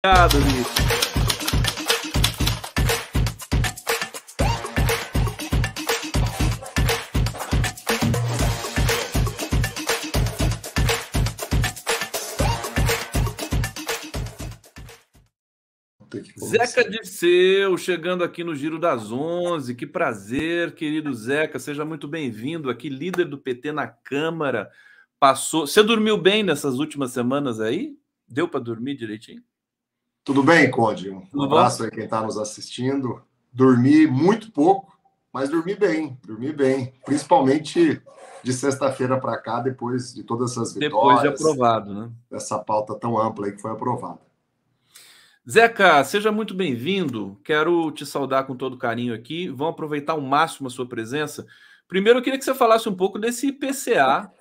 Obrigado, Nick. Zeca Dirceu, chegando aqui no Giro das 11. Que prazer, querido Zeca. Seja muito bem-vindo aqui, líder do PT na Câmara. Você dormiu bem nessas últimas semanas aí? Deu para dormir direitinho? Tudo bem, Conde? Um abraço aí quem está nos assistindo. Dormi muito pouco, mas dormi bem. Principalmente de sexta-feira para cá, depois de todas essas vitórias. Depois de aprovado, né? Essa pauta tão ampla aí que foi aprovada. Zeca, seja muito bem-vindo. Quero te saudar com todo carinho aqui. Vamos aproveitar ao máximo a sua presença. Primeiro, eu queria que você falasse um pouco desse IPCA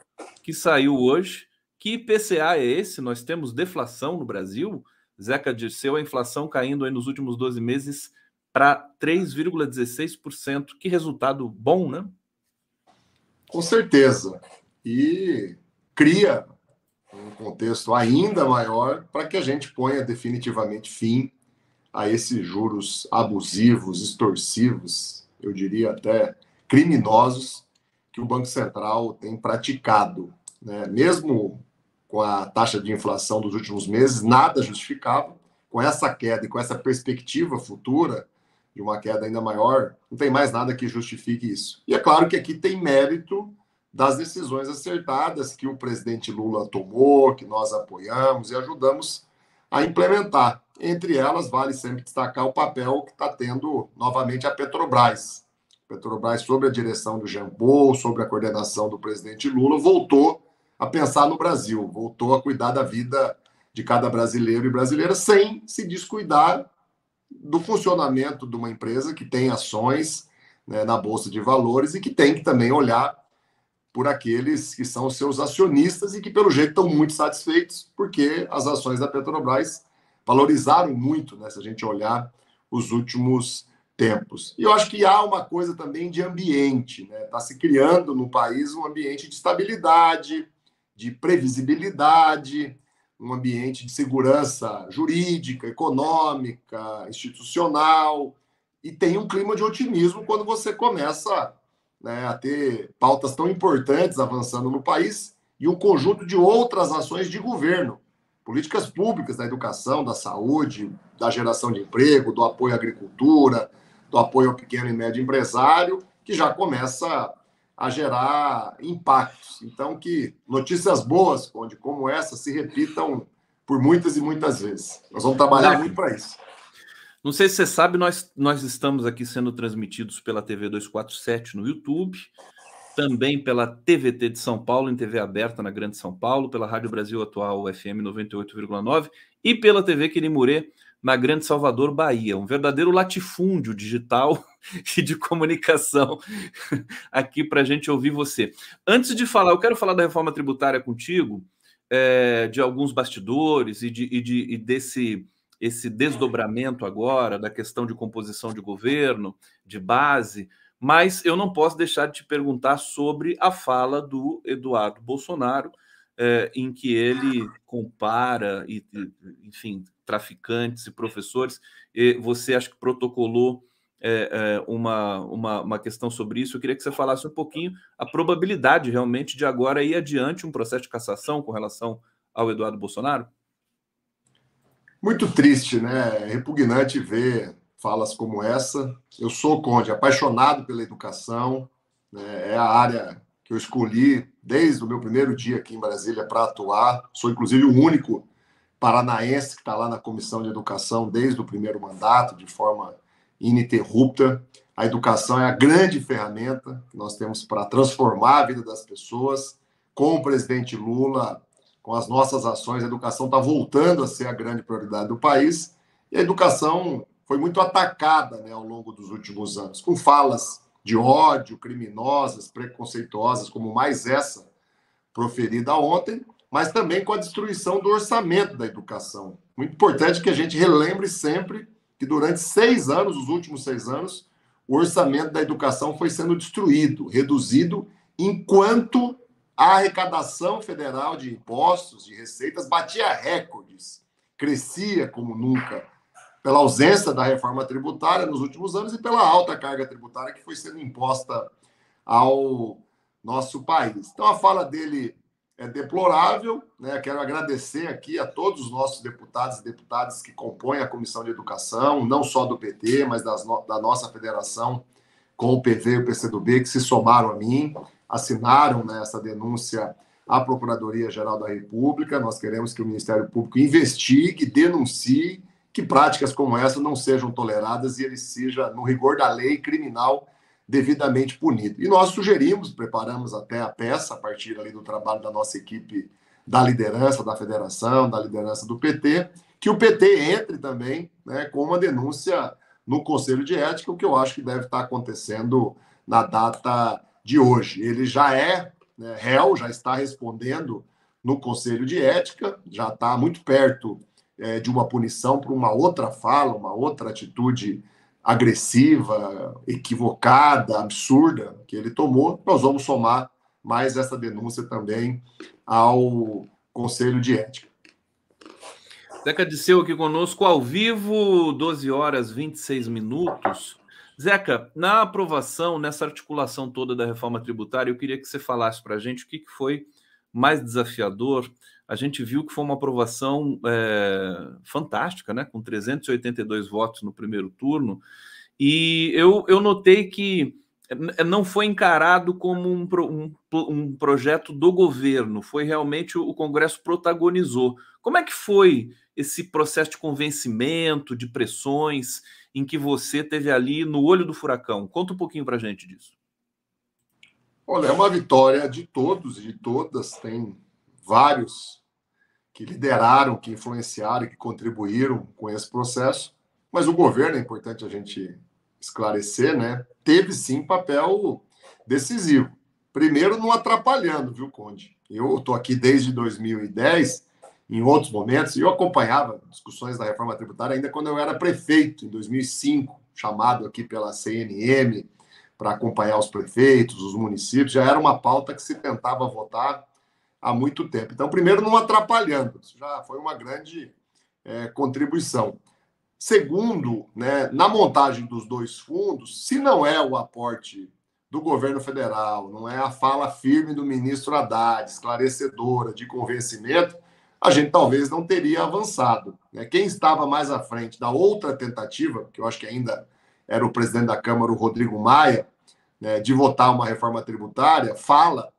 que saiu hoje. Que IPCA é esse? Nós temos deflação no Brasil? Zeca Dirceu, a inflação caindo aí nos últimos 12 meses para 3,16%. Que resultado bom, né? Com certeza. E cria um contexto ainda maior para que a gente ponha definitivamente fim a esses juros abusivos, extorsivos, eu diria até criminosos, que o Banco Central tem praticado, né? Mesmo com a taxa de inflação dos últimos meses, nada justificava. Com essa queda e com essa perspectiva futura de uma queda ainda maior, não tem mais nada que justifique isso. E é claro que aqui tem mérito das decisões acertadas que o presidente Lula tomou, que nós apoiamos e ajudamos a implementar. Entre elas, vale sempre destacar o papel que está tendo novamente a Petrobras. A Petrobras, sob a direção do Jean Paul, sob a coordenação do presidente Lula, voltou a pensar no Brasil, voltou a cuidar da vida de cada brasileiro e brasileira, sem se descuidar do funcionamento de uma empresa que tem ações, né, na Bolsa de Valores e que tem que também olhar por aqueles que são seus acionistas e que, pelo jeito, estão muito satisfeitos, porque as ações da Petrobras valorizaram muito, né, se a gente olhar os últimos tempos. E eu acho que há uma coisa também de ambiente, né? Está se criando no país um ambiente de estabilidade, de previsibilidade, um ambiente de segurança jurídica, econômica, institucional, e tem um clima de otimismo quando você começa, né, a ter pautas tão importantes avançando no país e um conjunto de outras ações de governo, políticas públicas da educação, da saúde, da geração de emprego, do apoio à agricultura, do apoio ao pequeno e médio empresário, que já começa a gerar impactos. Então, que notícias boas, Conde, como essa, se repitam por muitas e muitas vezes. Nós vamos trabalhar muito para isso. Não sei se você sabe, nós estamos aqui sendo transmitidos pela TV 247 no YouTube, também pela TVT de São Paulo, em TV aberta na Grande São Paulo, pela Rádio Brasil Atual FM 98,9 e pela TV Quirimurê na Grande Salvador, Bahia. Um verdadeiro latifúndio digital e de comunicação aqui para a gente ouvir você. Antes de falar, eu quero falar da reforma tributária contigo, de alguns bastidores e desse esse desdobramento agora da questão de composição de governo, de base, mas eu não posso deixar de te perguntar sobre a fala do Eduardo Bolsonaro, em que ele compara, enfim, traficantes e professores. Você acho que protocolou uma questão sobre isso. Eu queria que você falasse um pouquinho a probabilidade realmente de agora ir adiante um processo de cassação com relação ao Eduardo Bolsonaro. Muito triste, né? É repugnante ver falas como essa. Eu sou, Conde, apaixonado pela educação, né? É a área que eu escolhi desde o meu primeiro dia aqui em Brasília para atuar. Sou, inclusive, o único paranaense que está lá na Comissão de Educação desde o primeiro mandato, de forma ininterrupta. A educação é a grande ferramenta que nós temos para transformar a vida das pessoas. Com o presidente Lula, com as nossas ações, a educação está voltando a ser a grande prioridade do país. E a educação foi muito atacada, né, ao longo dos últimos anos, com falas de ódio, criminosas, preconceituosas, como mais essa proferida ontem, mas também com a destruição do orçamento da educação. Muito importante que a gente relembre sempre que durante 6 anos, os últimos 6 anos, o orçamento da educação foi sendo destruído, reduzido, enquanto a arrecadação federal de impostos, de receitas, batia recordes. crescia como nunca pela ausência da reforma tributária nos últimos anos e pela alta carga tributária que foi sendo imposta ao nosso país. Então, a fala dele é deplorável, né? Quero agradecer aqui a todos os nossos deputados e deputadas que compõem a Comissão de Educação, não só do PT, mas da nossa federação, com o PV e o PCdoB, que se somaram a mim, assinaram, né, essa denúncia à Procuradoria-Geral da República. Nós queremos que o Ministério Público investigue, denuncie, que práticas como essa não sejam toleradas e ele seja, no rigor da lei criminal, devidamente punido. E nós sugerimos, preparamos até a peça, a partir ali do trabalho da nossa equipe da liderança da federação, da liderança do PT, que o PT entre também, né, com uma denúncia no Conselho de Ética, o que eu acho que deve estar acontecendo na data de hoje. Ele já é, né, réu, já está respondendo no Conselho de Ética, já está muito perto de uma punição por uma outra fala, uma outra atitude agressiva, equivocada, absurda que ele tomou. Nós vamos somar mais essa denúncia também ao Conselho de Ética. Zeca Disseu aqui conosco ao vivo, 12 horas 26 minutos. Zeca, na aprovação, nessa articulação toda da reforma tributária, eu queria que você falasse para a gente o que foi mais desafiador. A gente viu que foi uma aprovação fantástica, né? Com 382 votos no primeiro turno, e eu notei que não foi encarado como um projeto do governo, foi realmente o Congresso protagonizou. Como é que foi esse processo de convencimento, de pressões, em que você teve ali no olho do furacão? Conta um pouquinho para a gente disso. Olha, é uma vitória de todos e de todas, tem vários que lideraram, que influenciaram e que contribuíram com esse processo, mas o governo, é importante a gente esclarecer, né, teve sim papel decisivo. Primeiro, não atrapalhando, viu, Conde? Eu estou aqui desde 2010, em outros momentos, e eu acompanhava discussões da reforma tributária ainda quando eu era prefeito, em 2005, chamado aqui pela CNM para acompanhar os prefeitos, os municípios, já era uma pauta que se tentava votar há muito tempo. Então, primeiro, não atrapalhando, isso já foi uma grande contribuição. Segundo, né, na montagem dos dois fundos, se não é o aporte do governo federal, não é a fala firme do ministro Haddad, esclarecedora, de convencimento, a gente talvez não teria avançado, né? Quem estava mais à frente da outra tentativa, que eu acho que ainda era o presidente da Câmara, o Rodrigo Maia, né, de votar uma reforma tributária, fala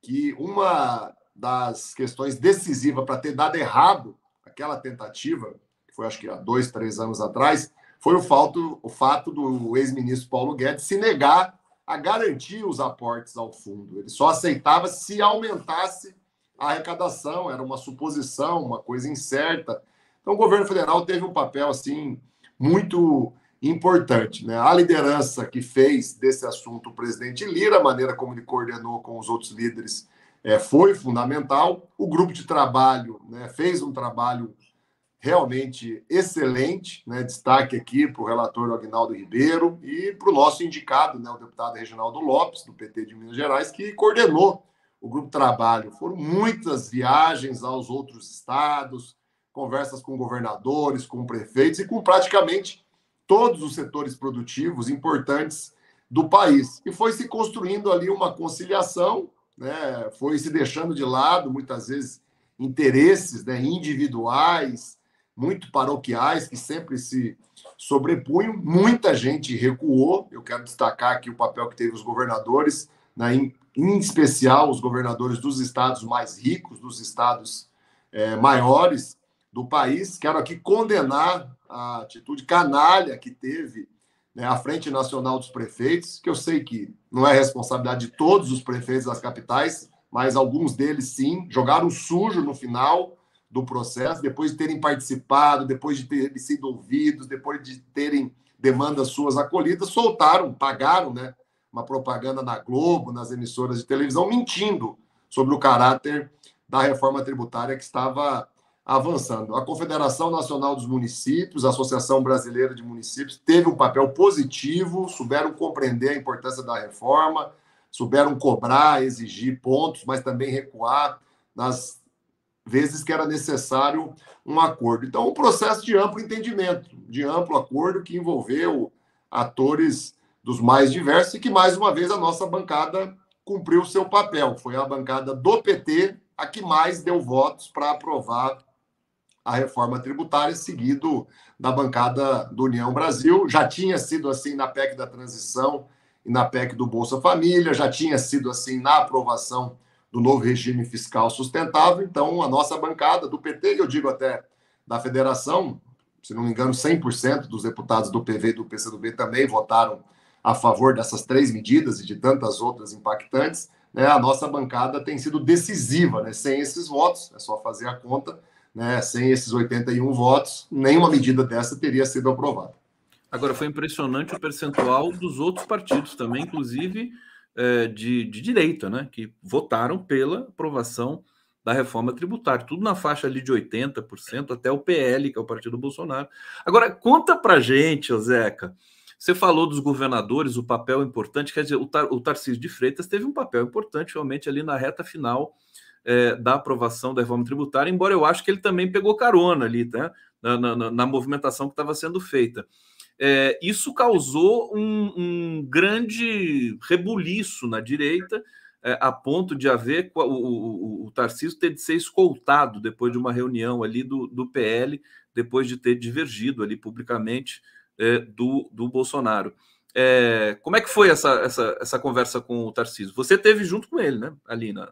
que uma das questões decisivas para ter dado errado aquela tentativa, que foi acho que há 2, 3 anos atrás, foi o fato do ex-ministro Paulo Guedes se negar a garantir os aportes ao fundo. Ele só aceitava se aumentasse a arrecadação, era uma suposição, uma coisa incerta. Então, o governo federal teve um papel assim muito importante, né? A liderança que fez desse assunto o presidente Lira, a maneira como ele coordenou com os outros líderes, foi fundamental. O grupo de trabalho, né, fez um trabalho realmente excelente, né? Destaque aqui para o relator Aguinaldo Ribeiro e para o nosso indicado, né, o deputado Reginaldo Lopes, do PT de Minas Gerais, que coordenou o grupo de trabalho. Foram muitas viagens aos outros estados, conversas com governadores, com prefeitos e com praticamente todos os setores produtivos importantes do país. E foi se construindo ali uma conciliação, né? Foi se deixando de lado, muitas vezes, interesses, né, individuais, muito paroquiais, que sempre se sobrepunham. Muita gente recuou. Eu quero destacar aqui o papel que teve os governadores, né, em especial os governadores dos estados mais ricos, dos estados maiores do país. Quero aqui condenar a atitude canalha que teve, né, a Frente Nacional dos Prefeitos, que eu sei que não é responsabilidade de todos os prefeitos das capitais, mas alguns deles sim, jogaram sujo no final do processo, depois de terem participado, depois de terem sido ouvidos, depois de terem demandas suas acolhidas, soltaram, pagaram, né, uma propaganda na Globo, nas emissoras de televisão, mentindo sobre o caráter da reforma tributária que estava avançando. A Confederação Nacional dos Municípios, a Associação Brasileira de Municípios, teve um papel positivo, souberam compreender a importância da reforma, souberam cobrar, exigir pontos, mas também recuar nas vezes que era necessário um acordo. Então, um processo de amplo entendimento, de amplo acordo que envolveu atores dos mais diversos e que, mais uma vez, a nossa bancada cumpriu o seu papel. Foi a bancada do PT a que mais deu votos para aprovar a reforma tributária, seguido da bancada do União Brasil. Já tinha sido assim na PEC da transição e na PEC do Bolsa Família, já tinha sido assim na aprovação do novo regime fiscal sustentável. Então, a nossa bancada do PT, e eu digo até da federação, se não me engano, 100% dos deputados do PV e do PCdoB também votaram a favor dessas 3 medidas e de tantas outras impactantes, né? A nossa bancada tem sido decisiva, né? Sem esses votos, é só fazer a conta, né? Sem esses 81 votos, nenhuma medida dessa teria sido aprovada. Agora, foi impressionante o percentual dos outros partidos também, inclusive de direita, né? Que votaram pela aprovação da reforma tributária, tudo na faixa ali de 80%, até o PL, que é o partido Bolsonaro. Agora, conta pra gente, ô Zeca, você falou dos governadores, o papel importante, quer dizer, o Tarcísio de Freitas teve um papel importante, realmente, ali na reta final da aprovação da reforma tributária, embora eu acho que ele também pegou carona ali, tá? Na movimentação que estava sendo feita. Isso causou um grande rebuliço na direita, a ponto de haver o Tarcísio ter de ser escoltado depois de uma reunião ali do PL, depois de ter divergido ali publicamente do Bolsonaro. Como é que foi essa conversa com o Tarcísio? Você teve junto com ele, né? Ali na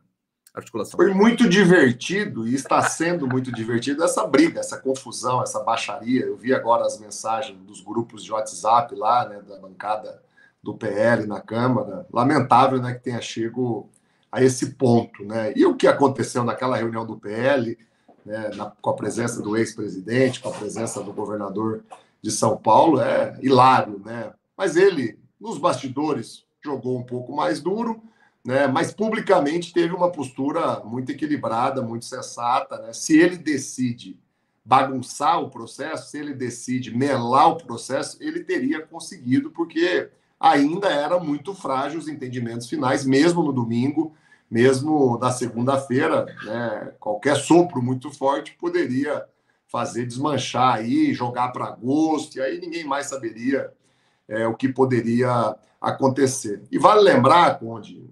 articulação. Foi muito divertido e está sendo muito divertido essa briga, essa confusão, essa baixaria. Eu vi agora as mensagens dos grupos de WhatsApp lá, né, da bancada do PL na Câmara. Lamentável, né, que tenha chegado a esse ponto, né? E o que aconteceu naquela reunião do PL, né, com a presença do ex-presidente, com a presença do governador de São Paulo, é hilário, né? Mas ele, nos bastidores, jogou um pouco mais duro, né, mas publicamente teve uma postura muito equilibrada, muito sensata, né? Se ele decide bagunçar o processo, se ele decide melar o processo, ele teria conseguido, porque ainda eram muito frágeis os entendimentos finais, mesmo no domingo, mesmo na segunda-feira, né? Qualquer sopro muito forte poderia fazer desmanchar aí, jogar para agosto, e aí ninguém mais saberia o que poderia acontecer. E vale lembrar, Conde,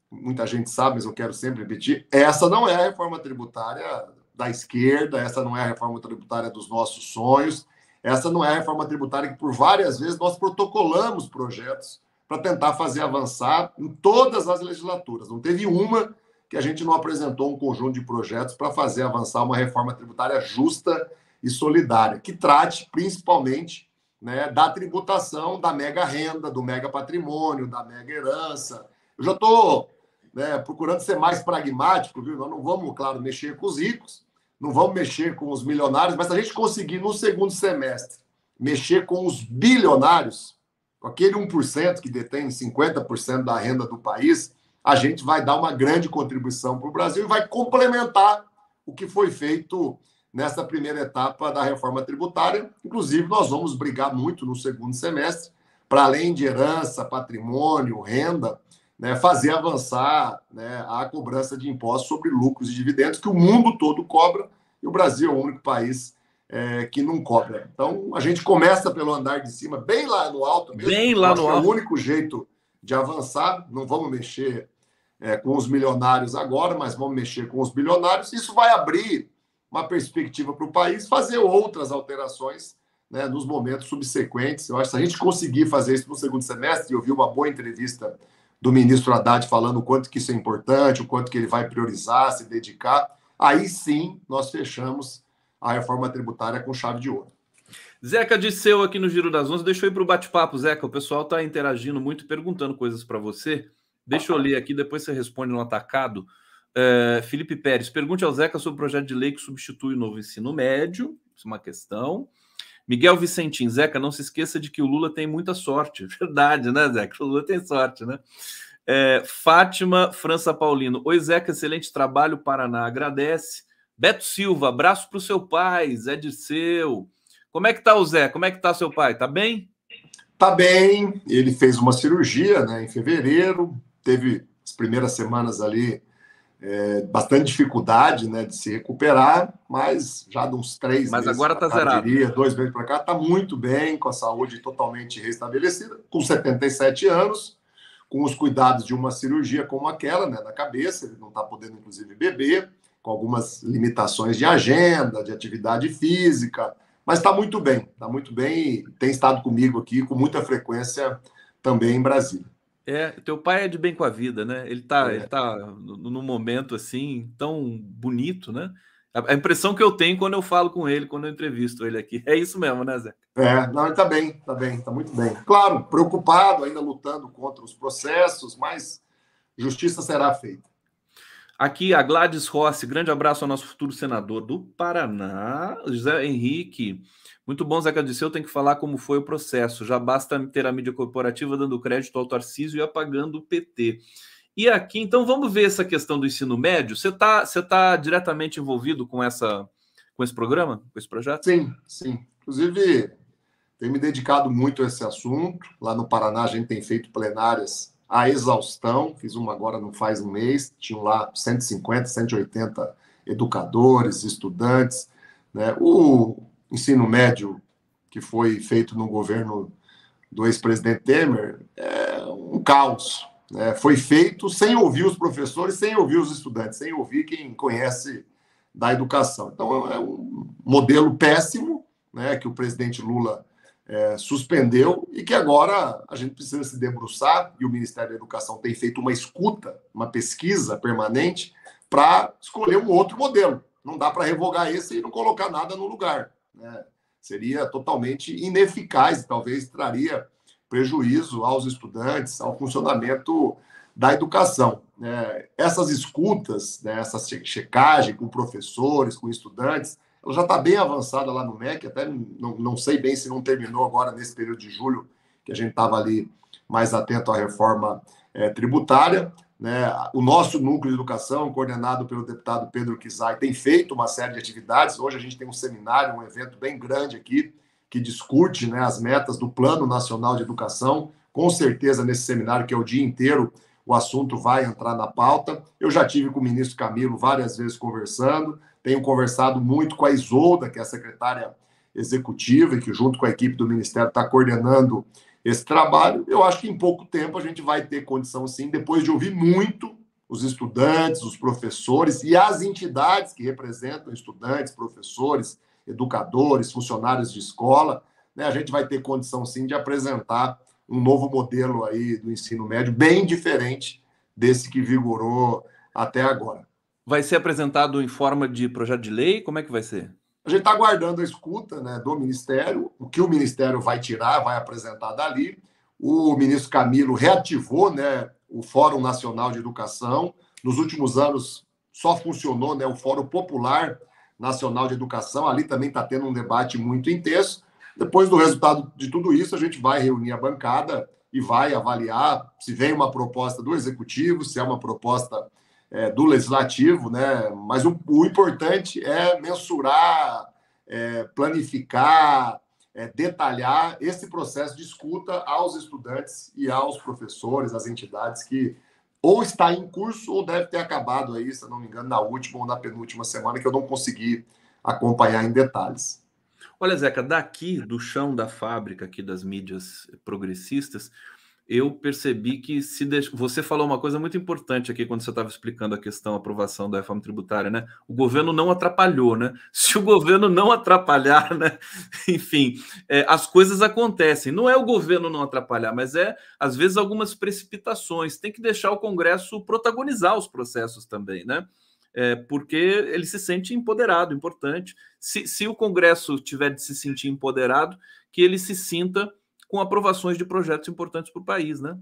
muita gente sabe, mas eu quero sempre repetir, essa não é a reforma tributária da esquerda, essa não é a reforma tributária dos nossos sonhos, essa não é a reforma tributária que por várias vezes nós protocolamos projetos para tentar fazer avançar em todas as legislaturas. Não teve uma que a gente não apresentou um conjunto de projetos para fazer avançar uma reforma tributária justa e solidária, que trate principalmente, né, da tributação da mega renda, do mega patrimônio, da mega herança. Eu já estou procurando ser mais pragmático, viu? Nós não vamos, claro, mexer com os ricos, não vamos mexer com os milionários, mas se a gente conseguir, no segundo semestre, mexer com os bilionários, com aquele 1% que detém 50% da renda do país, a gente vai dar uma grande contribuição para o Brasil e vai complementar o que foi feito nessa primeira etapa da reforma tributária. Inclusive, nós vamos brigar muito no segundo semestre, para além de herança, patrimônio, renda, né, fazer avançar, né, a cobrança de impostos sobre lucros e dividendos, que o mundo todo cobra, e o Brasil é o único país que não cobra. Então, a gente começa pelo andar de cima, bem lá no alto mesmo. Bem lá no alto. É o único jeito de avançar. Não vamos mexer com os milionários agora, mas vamos mexer com os bilionários. Isso vai abrir uma perspectiva para o país fazer outras alterações, né, nos momentos subsequentes. Eu acho que se a gente conseguir fazer isso no segundo semestre, eu vi uma boa entrevista do ministro Haddad falando o quanto que isso é importante, o quanto que ele vai priorizar, se dedicar, aí sim nós fechamos a reforma tributária com chave de ouro. Zeca Disseu aqui no Giro das 11, deixa eu ir para o bate-papo, Zeca, o pessoal está interagindo muito, perguntando coisas para você, deixa eu ler aqui, depois você responde no atacado. Felipe Pérez, pergunte ao Zeca sobre o projeto de lei que substitui o novo ensino médio, isso é uma questão. Miguel Vicentim, Zeca, não se esqueça de que o Lula tem muita sorte. Verdade, né, Zeca? O Lula tem sorte, né? Fátima França Paulino. Oi, Zeca, excelente trabalho, Paraná. Agradece. Beto Silva, abraço para o seu pai, Zé Dirceu. Como é que tá o Zé? Como é que tá seu pai? Tá bem? Tá bem. Ele fez uma cirurgia, né, em fevereiro. Teve as primeiras semanas ali bastante dificuldade, né, de se recuperar, mas já de uns 3 Mas meses agora para está cá, zerado. diria, 2 meses para cá, está muito bem, com a saúde totalmente restabelecida, com 77 anos, com os cuidados de uma cirurgia como aquela, né, na cabeça, ele não está podendo, inclusive, beber, com algumas limitações de agenda, de atividade física, mas está muito bem e tem estado comigo aqui com muita frequência também em Brasília. Teu pai é de bem com a vida, né? Ele tá num momento assim tão bonito, né? A impressão que eu tenho quando eu falo com ele, quando eu entrevisto ele aqui. É isso mesmo, né, Zé? Não, ele está muito bem. Claro, preocupado, ainda lutando contra os processos, mas justiça será feita. Aqui a Gladys Rossi, grande abraço ao nosso futuro senador do Paraná, José Henrique. Muito bom, Zeca Disseu, tem que falar como foi o processo. Já basta ter a mídia corporativa dando crédito ao Tarcísio e apagando o PT. E aqui, então, vamos ver essa questão do ensino médio. Você tá diretamente envolvido com esse programa, com esse projeto? Sim, sim. Inclusive, tenho me dedicado muito a esse assunto. Lá no Paraná, a gente tem feito plenárias à exaustão. Fiz uma agora não faz um mês. Tinham lá 150, 180 educadores, estudantes, né? O ensino médio que foi feito no governo do ex-presidente Temer é um caos, né? Foi feito sem ouvir os professores, sem ouvir os estudantes, sem ouvir quem conhece da educação. Então, é um modelo péssimo, né, que o presidente Lula suspendeu e que agora a gente precisa se debruçar, e o Ministério da Educação tem feito uma escuta, uma pesquisa permanente para escolher um outro modelo. Não dá para revogar esse e não colocar nada no lugar, né? Seria totalmente ineficaz e talvez traria prejuízo aos estudantes, ao funcionamento da educação. Essas escutas, né, essa checagem com professores, com estudantes, ela já está bem avançada lá no MEC, até não sei bem se não terminou agora nesse período de julho, que a gente estava ali mais atento à reforma tributária. Né? O nosso núcleo de educação, coordenado pelo deputado Pedro Kizai, tem feito uma série de atividades. Hoje a gente tem um seminário, um evento bem grande aqui, que discute, né, as metas do Plano Nacional de Educação. Com certeza, nesse seminário, que é o dia inteiro, o assunto vai entrar na pauta. Eu já tive com o ministro Camilo várias vezes conversando, tenho conversado muito com a Isolda, que é a secretária executiva e que, junto com a equipe do Ministério, está coordenando esse trabalho. Eu acho que em pouco tempo a gente vai ter condição, sim, depois de ouvir muito os estudantes, os professores e as entidades que representam estudantes, professores, educadores, funcionários de escola, né? A gente vai ter condição, sim, de apresentar um novo modelo aí do ensino médio, bem diferente desse que vigorou até agora. Vai ser apresentado em forma de projeto de lei? Como é que vai ser? A gente está aguardando a escuta, né, do Ministério, o que o Ministério vai tirar, vai apresentar dali. O ministro Camilo reativou, né, o Fórum Nacional de Educação. Nos últimos anos só funcionou, né, o Fórum Popular Nacional de Educação. Ali também está tendo um debate muito intenso. Depois do resultado de tudo isso, a gente vai reunir a bancada e vai avaliar se vem uma proposta do Executivo, se é uma proposta do Legislativo, né? Mas o importante é mensurar, planificar, detalhar esse processo de escuta aos estudantes e aos professores, às entidades que ou está em curso ou deve ter acabado aí, se eu não me engano, na última ou na penúltima semana, que eu não consegui acompanhar em detalhes. Olha, Zeca, daqui do chão da fábrica aqui das mídias progressistas, eu percebi que você falou uma coisa muito importante aqui quando você estava explicando a questão da aprovação da reforma tributária, né? O governo não atrapalhou, né? Se o governo não atrapalhar, né? Enfim, as coisas acontecem. Não é o governo não atrapalhar, mas às vezes, algumas precipitações. Tem que deixar o Congresso protagonizar os processos também, né? Porque ele se sente empoderado, importante. Se o Congresso tiver de se sentir empoderado, que ele se sinta com aprovações de projetos importantes para o país, né?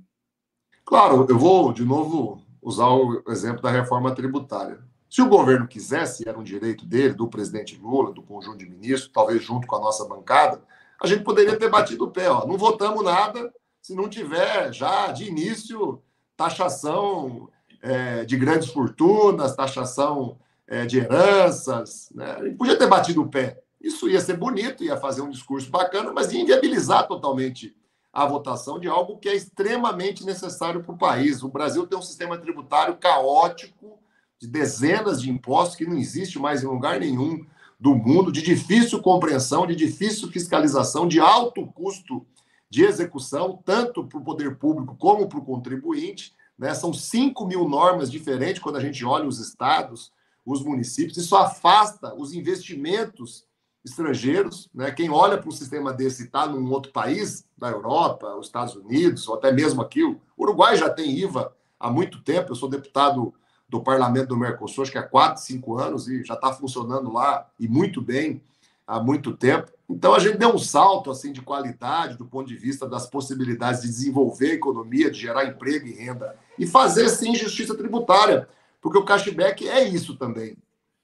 Claro, eu vou, de novo, usar o exemplo da reforma tributária. Se o governo quisesse, era um direito dele, do presidente Lula, do conjunto de ministros, talvez junto com a nossa bancada, a gente poderia ter batido o pé. Não votamos nada se não tiver já, de início, taxação de grandes fortunas, taxação de heranças. Né? A gente podia ter batido o pé. Isso ia ser bonito, ia fazer um discurso bacana, mas ia inviabilizar totalmente a votação de algo que é extremamente necessário para o país. O Brasil tem um sistema tributário caótico, de dezenas de impostos que não existe mais em lugar nenhum do mundo, de difícil compreensão, de difícil fiscalização, de alto custo de execução, tanto para o poder público como para o contribuinte, né? São 5 mil normas diferentes quando a gente olha os estados, os municípios. Isso afasta os investimentos estrangeiros, né? Quem olha para um sistema desse e está num outro país, da Europa, os Estados Unidos, ou até mesmo aqui, o Uruguai já tem IVA há muito tempo. Eu sou deputado do Parlamento do Mercosul, acho que há 4, 5 anos, e já está funcionando lá, e muito bem, há muito tempo. Então, a gente deu um salto assim de qualidade do ponto de vista das possibilidades de desenvolver a economia, de gerar emprego e renda, e fazer, sim, justiça tributária, porque o cashback é isso também.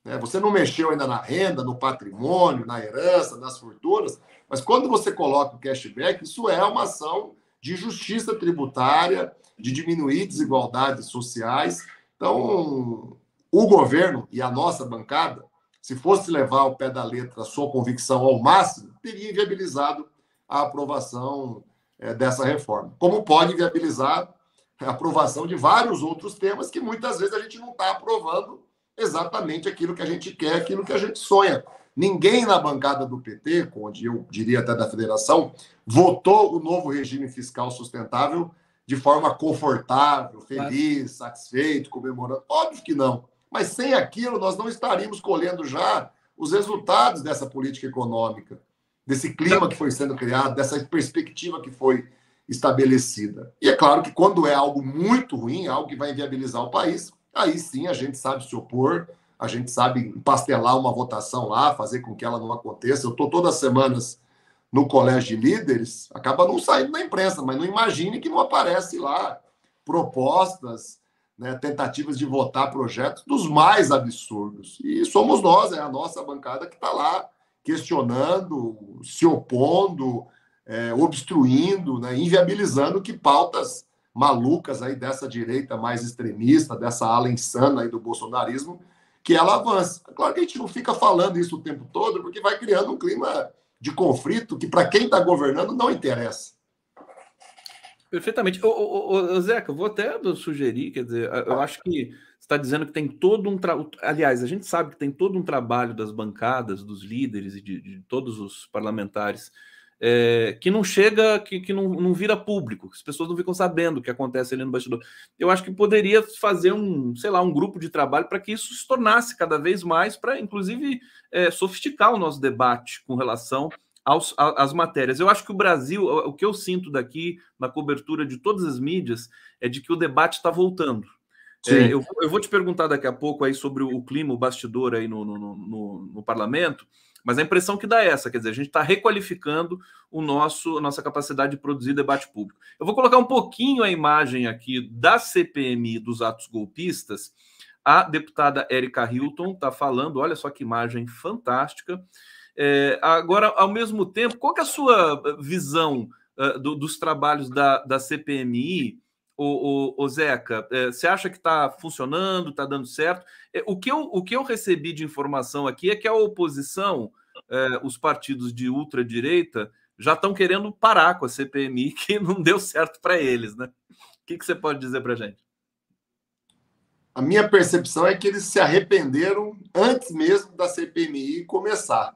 Né? Você não mexeu ainda na renda, no patrimônio, na herança, nas fortunas, mas quando você coloca o cashback, isso é uma ação de justiça tributária, de diminuir desigualdades sociais. Então, o governo e a nossa bancada, se fosse levar ao pé da letra a sua convicção ao máximo, teria inviabilizado a aprovação dessa reforma. Como pode inviabilizar a aprovação de vários outros temas que muitas vezes a gente não está aprovando exatamente aquilo que a gente quer, aquilo que a gente sonha. Ninguém na bancada do PT, onde eu diria até da federação, votou o novo regime fiscal sustentável de forma confortável, feliz, satisfeito, comemorando. Óbvio que não. Mas sem aquilo, nós não estaríamos colhendo já os resultados dessa política econômica, desse clima que foi sendo criado, dessa perspectiva que foi estabelecida. E é claro que quando é algo muito ruim, algo que vai inviabilizar o país, aí sim a gente sabe se opor, a gente sabe empastelar uma votação lá, fazer com que ela não aconteça. Eu estou todas as semanas no colégio de líderes, acaba não saindo na imprensa, mas não imagine que não aparece lá propostas, né, tentativas de votar projetos dos mais absurdos. E somos nós, é a nossa bancada que está lá questionando, se opondo, obstruindo, né, inviabilizando que pautas malucas aí dessa direita mais extremista, dessa ala insana aí do bolsonarismo, que ela avança. Claro que a gente não fica falando isso o tempo todo, porque vai criando um clima de conflito que, para quem está governando, não interessa. Perfeitamente. Zeca, eu vou até sugerir, quer dizer, eu acho que você está dizendo que tem todo um trabalho. Aliás, a gente sabe que tem todo um trabalho das bancadas, dos líderes e de todos os parlamentares que não chega, que não vira público, as pessoas não ficam sabendo o que acontece ali no bastidor. Eu acho que poderia fazer sei lá, um grupo de trabalho para que isso se tornasse cada vez mais, para, inclusive, sofisticar o nosso debate com relação às matérias. Eu acho que o Brasil, o que eu sinto daqui na cobertura de todas as mídias, é de que o debate está voltando. Eu vou te perguntar daqui a pouco aí sobre o clima, o bastidor aí no parlamento, mas a impressão que dá é essa, quer dizer, a gente está requalificando a nossa capacidade de produzir debate público. Eu vou colocar um pouquinho a imagem aqui da CPMI dos atos golpistas. A deputada Érica Hilton está falando, olha só que imagem fantástica. Agora, ao mesmo tempo, qual que é a sua visão dos trabalhos da CPMI, o Zeca? Você acha que está funcionando, está dando certo? O que eu recebi de informação aqui é que a oposição, os partidos de ultradireita, já estão querendo parar com a CPMI, que não deu certo para eles, né? O que você pode dizer para a gente? A minha percepção é que eles se arrependeram antes mesmo da CPMI começar.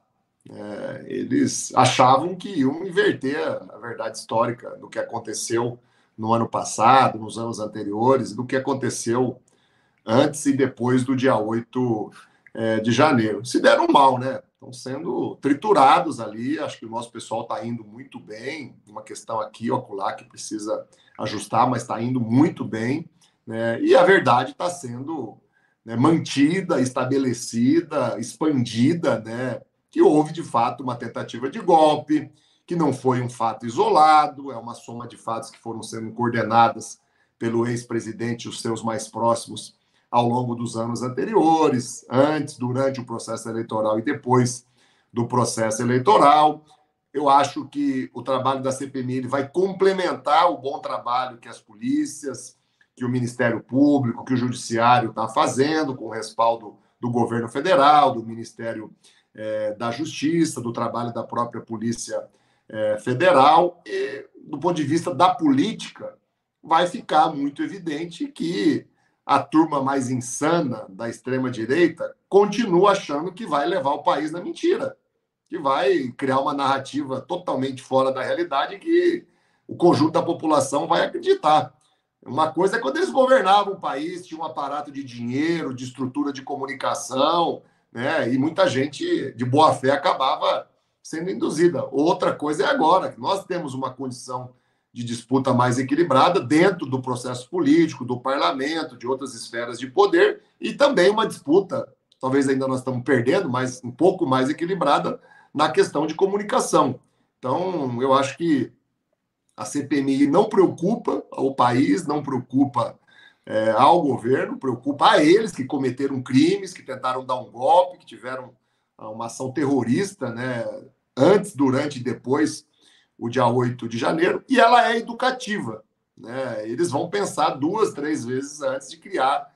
Eles achavam que iam inverter a verdade histórica do que aconteceu no ano passado, nos anos anteriores, do que aconteceu antes e depois do dia 8 de janeiro. Se deram mal, né? Estão sendo triturados ali. Acho que o nosso pessoal está indo muito bem. Uma questão aqui ou acolá que precisa ajustar, mas está indo muito bem, né? E a verdade está sendo, né, mantida, estabelecida, expandida, né? Que houve, de fato, uma tentativa de golpe, que não foi um fato isolado, é uma soma de fatos que foram sendo coordenadas pelo ex-presidente e os seus mais próximos ao longo dos anos anteriores, antes, durante o processo eleitoral e depois do processo eleitoral. Eu acho que o trabalho da CPMI ele vai complementar o bom trabalho que as polícias, que o Ministério Público, que o Judiciário está fazendo, com o respaldo do governo federal, do Ministério da Justiça, do trabalho da própria Polícia Federal. E, do ponto de vista da política, vai ficar muito evidente que a turma mais insana da extrema-direita continua achando que vai levar o país na mentira, que vai criar uma narrativa totalmente fora da realidade que o conjunto da população vai acreditar. Uma coisa é quando eles governavam o país, tinha um aparato de dinheiro, de estrutura de comunicação, né? E muita gente de boa fé acabava sendo induzida. Outra coisa é agora, que nós temos uma condição de disputa mais equilibrada dentro do processo político, do parlamento, de outras esferas de poder, e também uma disputa, talvez ainda nós estamos perdendo, mas um pouco mais equilibrada na questão de comunicação. Então, eu acho que a CPMI não preocupa ao país, não preocupa ao governo, preocupa a eles que cometeram crimes, que tentaram dar um golpe, que tiveram uma ação terrorista, né, antes, durante e depois o dia 8 de janeiro, e ela é educativa. Né? Eles vão pensar 2, 3 vezes antes de criar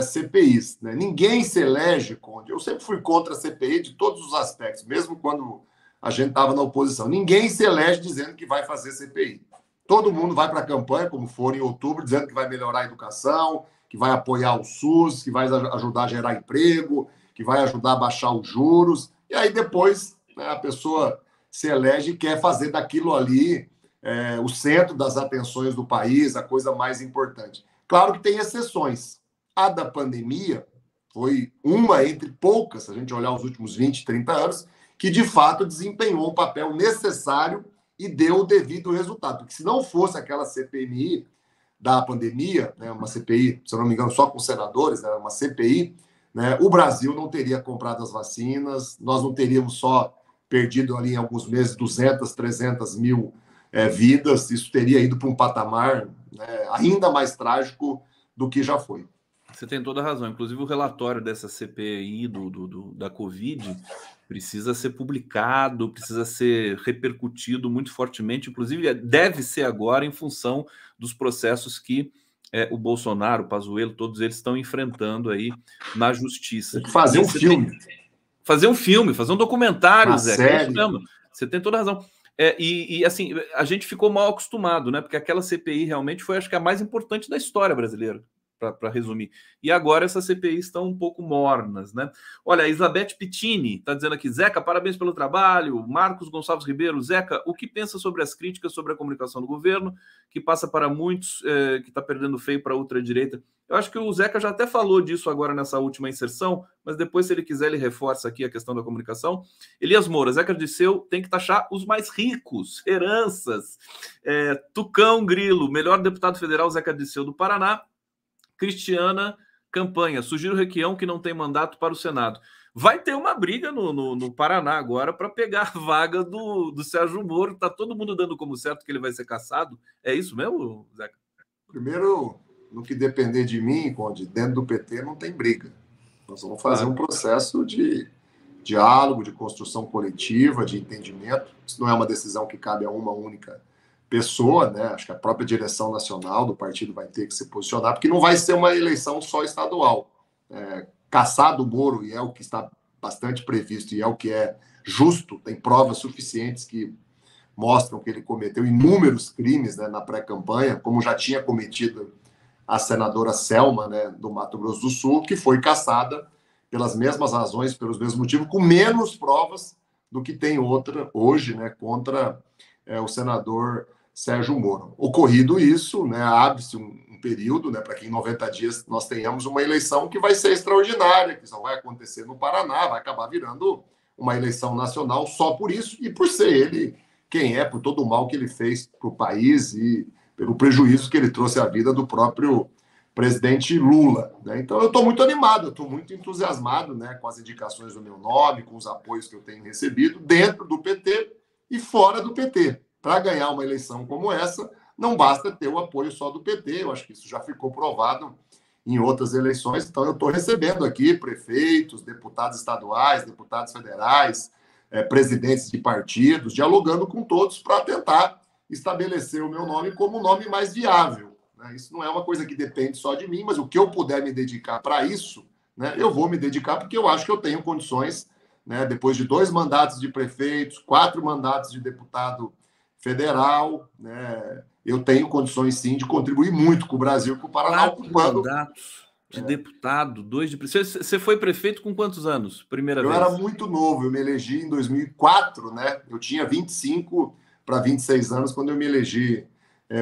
CPIs. Né? Ninguém se elege contra. Eu sempre fui contra a CPI de todos os aspectos, mesmo quando a gente estava na oposição. Ninguém se elege dizendo que vai fazer CPI. Todo mundo vai para a campanha, como for em outubro, dizendo que vai melhorar a educação, que vai apoiar o SUS, que vai ajudar a gerar emprego, que vai ajudar a baixar os juros. E aí depois, né, a pessoa se elege e quer fazer daquilo ali o centro das atenções do país, a coisa mais importante. Claro que tem exceções. A da pandemia foi uma entre poucas, se a gente olhar os últimos 20, 30 anos, que de fato desempenhou um papel necessário e deu o devido resultado. Porque se não fosse aquela CPMI da pandemia, né, uma CPI, se eu não me engano, só com senadores, né, uma CPI, né, o Brasil não teria comprado as vacinas, nós não teríamos só perdido ali em alguns meses 200, 300 mil vidas, isso teria ido para um patamar, né, ainda mais trágico do que já foi. Você tem toda a razão. Inclusive, o relatório dessa CPI da Covid precisa ser publicado, precisa ser repercutido muito fortemente. Inclusive, deve ser agora em função dos processos que o Bolsonaro, o Pazuello, todos eles estão enfrentando aí na justiça. Fazer um filme. Fazer um filme, fazer um documentário, Zé. É isso mesmo. Você tem toda a razão. Assim, a gente ficou mal acostumado, né? Porque aquela CPI realmente foi, acho que, a mais importante da história brasileira. Para resumir. E agora essas CPIs estão um pouco mornas, né? Olha, a Elizabeth Pittini está dizendo aqui, Zeca, parabéns pelo trabalho. Marcos Gonçalves Ribeiro, Zeca, o que pensa sobre as críticas sobre a comunicação do governo, que passa para muitos, que está perdendo feio para a ultradireita? Eu acho que o Zeca já até falou disso agora nessa última inserção, mas depois, se ele quiser, ele reforça aqui a questão da comunicação. Elias Moura, Zeca Disseu tem que taxar os mais ricos, heranças. Tucão Grilo, melhor deputado federal, Zeca Disseu do Paraná. Cristiana Campanha, sugiro o Requião que não tem mandato para o Senado. Vai ter uma briga no Paraná agora para pegar a vaga do Sérgio Moro. Está todo mundo dando como certo que ele vai ser cassado. É isso mesmo, Zeca? Primeiro, no que depender de mim, Conde, dentro do PT não tem briga. Nós vamos fazer um processo de diálogo, de construção coletiva, de entendimento. Isso não é uma decisão que cabe a uma única pessoa, né? Acho que a própria direção nacional do partido vai ter que se posicionar, porque não vai ser uma eleição só estadual. Cassado o Moro, e é o que está bastante previsto, e é o que é justo, tem provas suficientes que mostram que ele cometeu inúmeros crimes, né, na pré-campanha, como já tinha cometido a senadora Selma, né, do Mato Grosso do Sul, que foi cassada pelas mesmas razões, pelos mesmos motivos, com menos provas do que tem outra hoje, né, contra o senador Sérgio Moro. Ocorrido isso, né, abre-se um período, né, para que em 90 dias nós tenhamos uma eleição que vai ser extraordinária, que só vai acontecer no Paraná, vai acabar virando uma eleição nacional só por isso e por ser ele quem é, por todo o mal que ele fez para o país e pelo prejuízo que ele trouxe à vida do próprio presidente Lula. Né? Então eu estou muito animado, eu estou muito entusiasmado, né, com as indicações do meu nome, com os apoios que eu tenho recebido dentro do PT e fora do PT. Para ganhar uma eleição como essa, não basta ter o apoio só do PT, eu acho que isso já ficou provado em outras eleições, então eu estou recebendo aqui prefeitos, deputados estaduais, deputados federais, presidentes de partidos, dialogando com todos para tentar estabelecer o meu nome como o nome mais viável. Né? Isso não é uma coisa que depende só de mim, mas o que eu puder me dedicar para isso, né, eu vou me dedicar porque eu acho que eu tenho condições, né, depois de 2 mandatos de prefeitos, 4 mandatos de deputado federal, né, eu tenho condições, sim, de contribuir muito com o Brasil e com o Paraná, 4 mandatos de deputado, 2 de prefeito. Você foi prefeito com quantos anos? Primeira eu vez? era muito novo, eu me elegi em 2004, né? Eu tinha 25 para 26 anos quando eu me elegi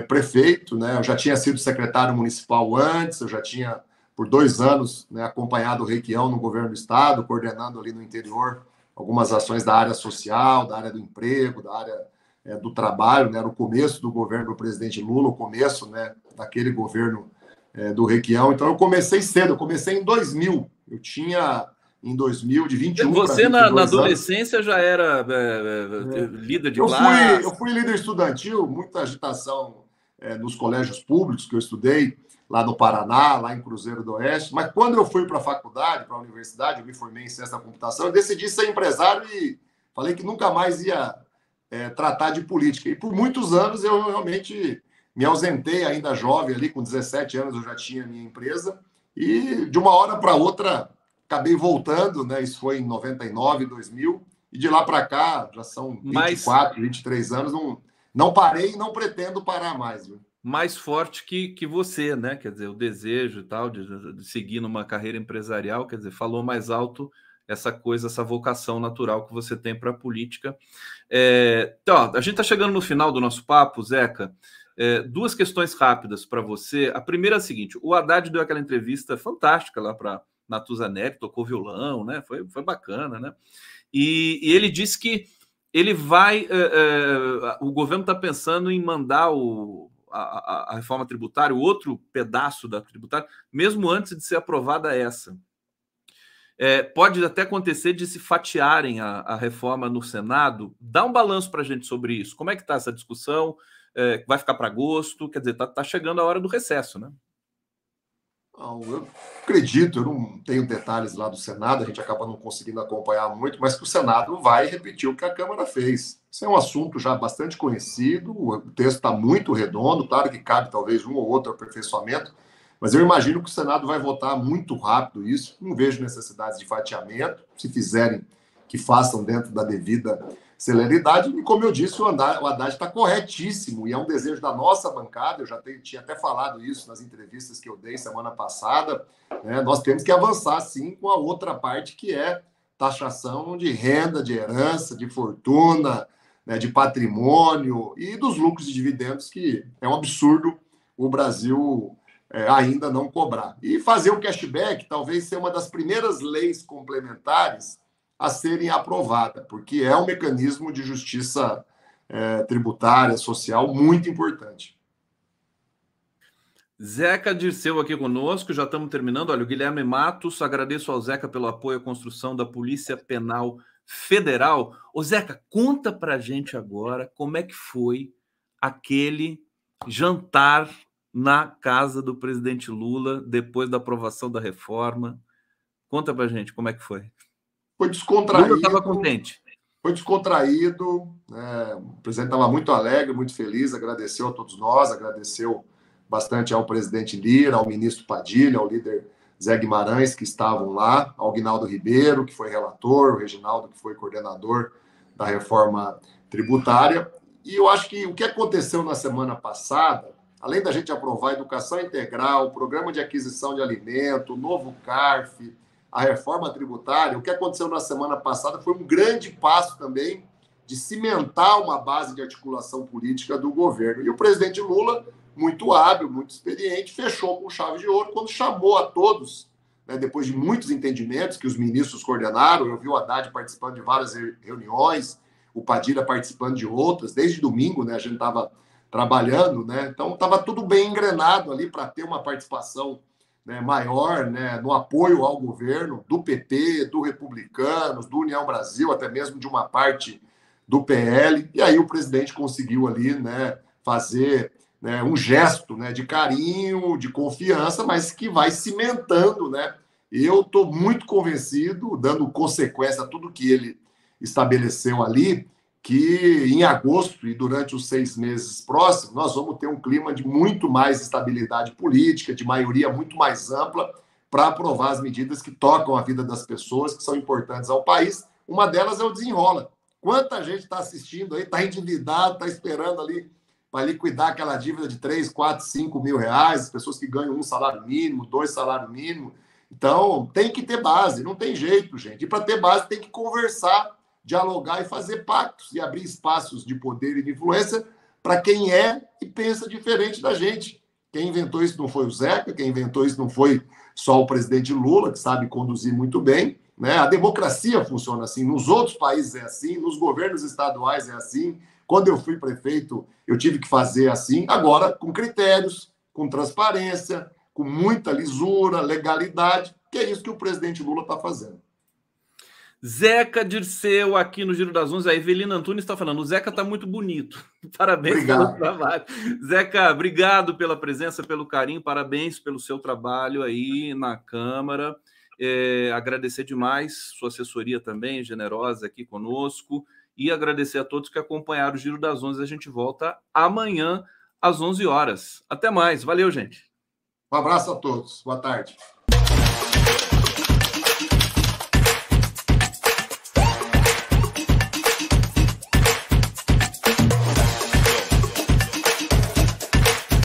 prefeito, né? Eu já tinha sido secretário municipal antes, eu já tinha, por 2 anos, né, acompanhado o Requião no governo do estado, coordenando ali no interior algumas ações da área social, da área do emprego, da área do trabalho, né? Era o começo do governo do presidente Lula, o começo, né, daquele governo do Requião. Então eu comecei cedo, eu comecei em 2000. Eu tinha em 2000, de 21 para Você, 22 na anos. adolescência, já era líder de Eu classe? fui líder estudantil, muita agitação nos colégios públicos que eu estudei, lá no Paraná, lá em Cruzeiro do Oeste. Mas quando eu fui para a faculdade, para a universidade, eu me formei em ciência da computação, eu decidi ser empresário e falei que nunca mais ia tratar de política. E por muitos anos eu realmente me ausentei, ainda jovem, ali com 17 anos eu já tinha minha empresa, e de uma hora para outra acabei voltando, né? Isso foi em 99, 2000, e de lá para cá já são Mas 24, 23 anos, não parei e não pretendo parar mais. Viu? mais forte que você, né? Quer dizer, o desejo e tal de seguir numa carreira empresarial, quer dizer, falou mais alto essa coisa, essa vocação natural que você tem para a política. Então, a gente está chegando no final do nosso papo, Zeca. 2 questões rápidas para você. A primeira é a seguinte: o Haddad deu aquela entrevista fantástica lá para Natuzaneri, tocou violão, né? Foi bacana, né? E ele disse que ele vai. O governo está pensando em mandar a reforma tributária, o outro pedaço da tributária, mesmo antes de ser aprovada essa. Pode até acontecer de se fatiarem a reforma no Senado. Dá um balanço para a gente sobre isso. Como é que está essa discussão? Vai ficar para agosto? Quer dizer, está chegando a hora do recesso, né? Não, eu acredito, eu não tenho detalhes lá do Senado, a gente acaba não conseguindo acompanhar muito, mas que o Senado vai repetir o que a Câmara fez. Isso é um assunto já bastante conhecido, o texto está muito redondo, claro que cabe talvez um ou outro aperfeiçoamento, mas eu imagino que o Senado vai votar muito rápido isso, não vejo necessidade de fatiamento, se fizerem, que façam dentro da devida celeridade, e como eu disse, o Haddad está corretíssimo, e é um desejo da nossa bancada, eu já tinha até falado isso nas entrevistas que eu dei semana passada, né? Nós temos que avançar, sim, com a outra parte, que é taxação de renda, de herança, de fortuna, né, de patrimônio e dos lucros e dividendos, que é um absurdo o Brasil ainda não cobrar. E fazer o cashback talvez seja uma das primeiras leis complementares a serem aprovadas, porque é um mecanismo de justiça tributária, social, muito importante. Zeca Dirceu aqui conosco, já estamos terminando. Olha, o Guilherme Matos, agradeço ao Zeca pelo apoio à construção da Polícia Penal Federal. Ô Zeca, conta pra gente agora como é que foi aquele jantar na casa do presidente Lula depois da aprovação da reforma. Conta pra gente como é que foi. Foi Lula estava descontraído, contente. foi descontraído, né? O presidente estava muito alegre, muito feliz, agradeceu a todos nós, agradeceu bastante ao presidente Lira, ao ministro Padilha, ao líder Zé Guimarães, que estavam lá, ao Guinaldo Ribeiro, que foi relator, o Reginaldo, que foi coordenador da reforma tributária. E eu acho que o que aconteceu na semana passada, além da gente aprovar a educação integral, o programa de aquisição de alimento, o novo CARF, a reforma tributária, o que aconteceu na semana passada foi um grande passo também de cimentar uma base de articulação política do governo. E o presidente Lula, muito hábil, muito experiente, fechou com chave de ouro quando chamou a todos, né, depois de muitos entendimentos que os ministros coordenaram. Eu vi o Haddad participando de várias reuniões, o Padilha participando de outras, desde domingo, né, a gente estava trabalhando, né, então estava tudo bem engrenado ali para ter uma participação, né, maior, né, no apoio ao governo do PT, do Republicanos, do União Brasil, até mesmo de uma parte do PL, e aí o presidente conseguiu ali, né, fazer, né, um gesto, né, de carinho, de confiança, mas que vai cimentando, né? Eu estou muito convencido, dando consequência a tudo que ele estabeleceu ali, que em agosto e durante os 6 meses próximos, nós vamos ter um clima de muito mais estabilidade política, de maioria muito mais ampla, para aprovar as medidas que tocam a vida das pessoas, que são importantes ao país. Uma delas é o desenrola. Quanta gente está assistindo aí, está endividado, está esperando ali para liquidar aquela dívida de 3, 4, 5 mil reais, as pessoas que ganham 1 salário mínimo, 2 salários mínimos. Então, tem que ter base, não tem jeito, gente. E para ter base, tem que conversar, dialogar e fazer pactos e abrir espaços de poder e de influência para quem é e pensa diferente da gente. Quem inventou isso não foi o Zeca, quem inventou isso não foi só o presidente Lula, que sabe conduzir muito bem, né? A democracia funciona assim, nos outros países é assim, nos governos estaduais é assim. Quando eu fui prefeito, eu tive que fazer assim. Agora, com critérios, com transparência, com muita lisura, legalidade, que é isso que o presidente Lula está fazendo. Zeca Dirceu aqui no Giro das 11. A Evelina Antunes está falando, o Zeca está muito bonito. Parabéns pelo trabalho. Zeca, obrigado pela presença, pelo carinho, parabéns pelo seu trabalho aí na Câmara. Agradecer demais sua assessoria também, generosa aqui conosco, e agradecer a todos que acompanharam o Giro das 11. A gente volta amanhã às 11 horas. Até mais. Valeu, gente. Um abraço a todos. Boa tarde.